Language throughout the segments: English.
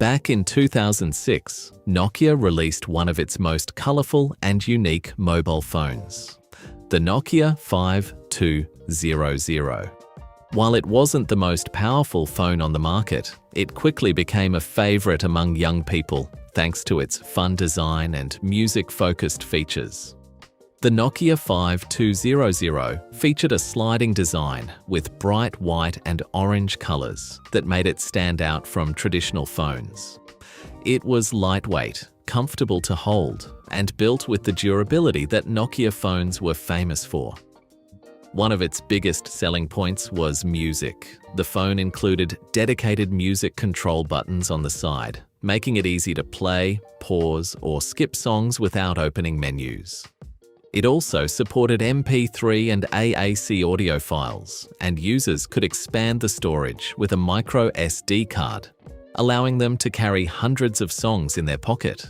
Back in 2006, Nokia released one of its most colorful and unique mobile phones, the Nokia 5200. While it wasn't the most powerful phone on the market, it quickly became a favorite among young people thanks to its fun design and music-focused features. The Nokia 5200 featured a sliding design with bright white and orange colors that made it stand out from traditional phones. It was lightweight, comfortable to hold, and built with the durability that Nokia phones were famous for. One of its biggest selling points was music. The phone included dedicated music control buttons on the side, making it easy to play, pause, or skip songs without opening menus. It also supported MP3 and AAC audio files, and users could expand the storage with a microSD card, allowing them to carry hundreds of songs in their pocket.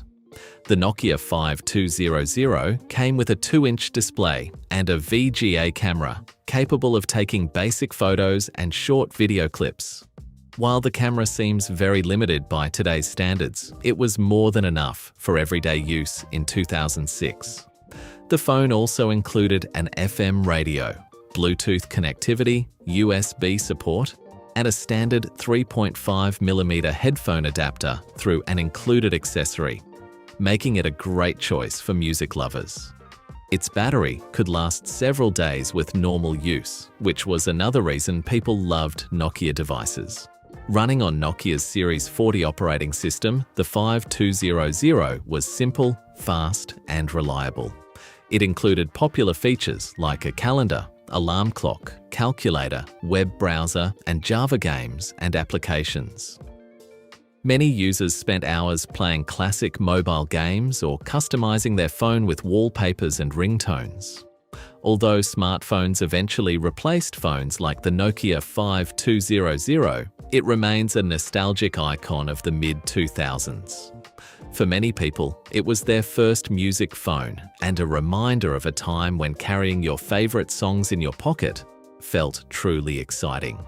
The Nokia 5200 came with a 2-inch display and a VGA camera, capable of taking basic photos and short video clips. While the camera seems very limited by today's standards, it was more than enough for everyday use in 2006. The phone also included an FM radio, Bluetooth connectivity, USB support, and a standard 3.5mm headphone adapter through an included accessory, making it a great choice for music lovers. Its battery could last several days with normal use, which was another reason people loved Nokia devices. Running on Nokia's Series 40 operating system, the 5200 was simple, fast, and reliable. It included popular features like a calendar, alarm clock, calculator, web browser, and Java games and applications. Many users spent hours playing classic mobile games or customizing their phone with wallpapers and ringtones. Although smartphones eventually replaced phones like the Nokia 5200, it remains a nostalgic icon of the mid-2000s. For many people, it was their first music phone and a reminder of a time when carrying your favorite songs in your pocket felt truly exciting.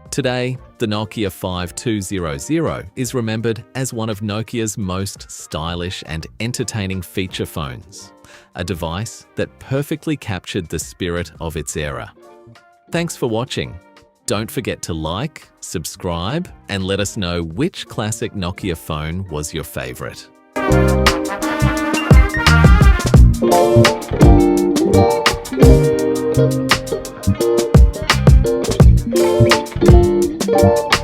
Today, the Nokia 5200 is remembered as one of Nokia's most stylish and entertaining feature phones, a device that perfectly captured the spirit of its era. Thanks for watching. Don't forget to like, subscribe, and let us know which classic Nokia phone was your favorite. Thank you.